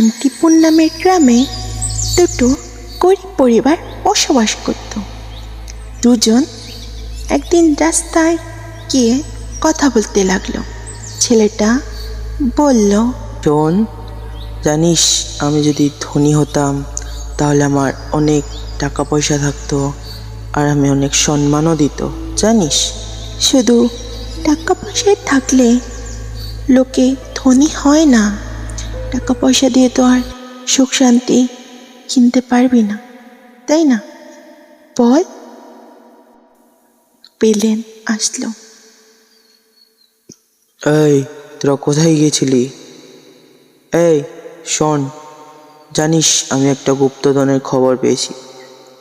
শান্তিপুর নামের গ্রামে দুটো গরিব পরিবার বসবাস করত। দুজন একদিন রাস্তায় গিয়ে কথা বলতে লাগলো। ছেলেটা বলল, শোন, জানিস আমি যদি ধনী হতাম তাহলে আমার অনেক টাকা পয়সা থাকতো আর আমি অনেক সম্মানও দিত, জানিস। শুধু টাকা পয়সায় থাকলে লোকে ধনী হয় না। টাকা পয়সা দিয়ে তো আর সুখ শান্তি কিনতে পারবি না, তাই না? বল। পেলেন আসলো। এই, তোরা কোথায় গিয়েছিলি? এই শোন, জানিস আমি একটা গুপ্তধনের খবর পেয়েছি।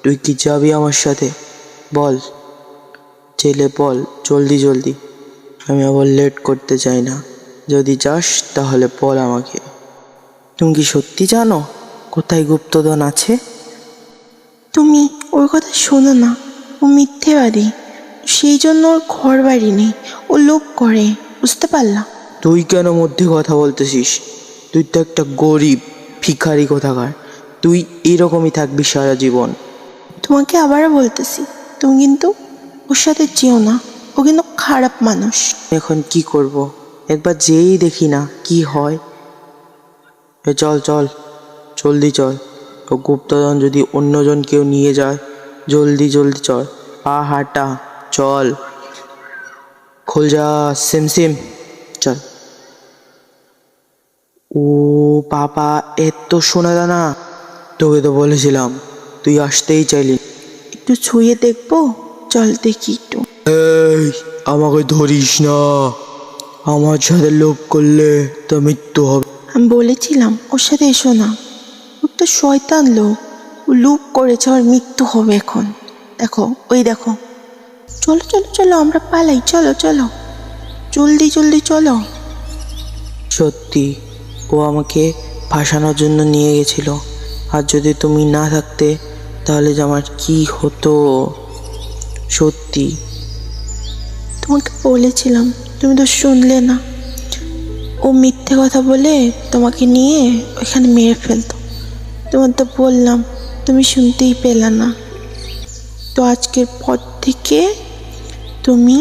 তুই কি যাবি আমার সাথে? বল ছেলে, বল জলদি জলদি, আমি আবার লেট করতে চাই না। যদি যাস তাহলে বল আমাকে। তুমি কি সত্যি জানো কোথায় গুপ্তধন আছে? তুমি ওর কথা শোনো না, ও মিথ্যেবাদী। সেই জন্য ওর ঘর বাড়ি নেই, ও লোভ করে, বুঝতে পারলাম। তুই কেন মধ্যে কথা বলতেছিস? তুই তো একটা গরিব ভিখারি কোথাকার। তুই এরকমই থাকবি সারা জীবন। তোমাকে আবারও বলতেছি, তুমি কিন্তু ওর সাথে যেও না, ও কিন্তু খারাপ মানুষ। এখন কি করব? একবার যেই দেখি না কি হয়। চল চল, জলদি চল। ও গুপ্তধন যদি অন্যজন কেউ নিয়ে যায়, জলদি জলদি চল, পা হাঁটা, চল। খোল যা সিম সিম, চল। ও বাবা, এত সোনা দানা! তোকে তো বলেছিলাম, তুই আসতেই চাইলি। একটু ছুঁয়ে দেখবো, চল দেখি একটু। এই, আমাকে ধরিস না। আমার সাথে লোভ করলে তো মৃত্যু হবে। আমি বলেছিলাম ওর সাথে এসো না, ওর তো শয়তান লোক, ও লুপ করেছে, ওর মৃত্যু হবে এখন। দেখো, ওই দেখো। চলো চলো চলো, আমরা পালাই, চলো চলো, জলদি জলদি চলো। সত্যি ও আমাকে ফাঁসানোর জন্য নিয়ে গেছিল। আর যদি তুমি না থাকতে তাহলে যে আমার কি হতো। সত্যি তোমাকে বলেছিলাম, তুমি তো শুনলে না। ও মিথ্যে কথা বলে তোমাকে নিয়ে ওখানে মেরে ফেলতো। তোমার তো বললাম, তুমি শুনতেই পেলে না। তো আজকের পর থেকে তুমি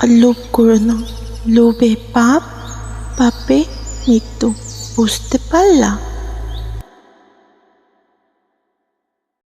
আর লোভ করো না। লোভে পাপ, পাপে মৃত্যু, বুঝতে পারলা?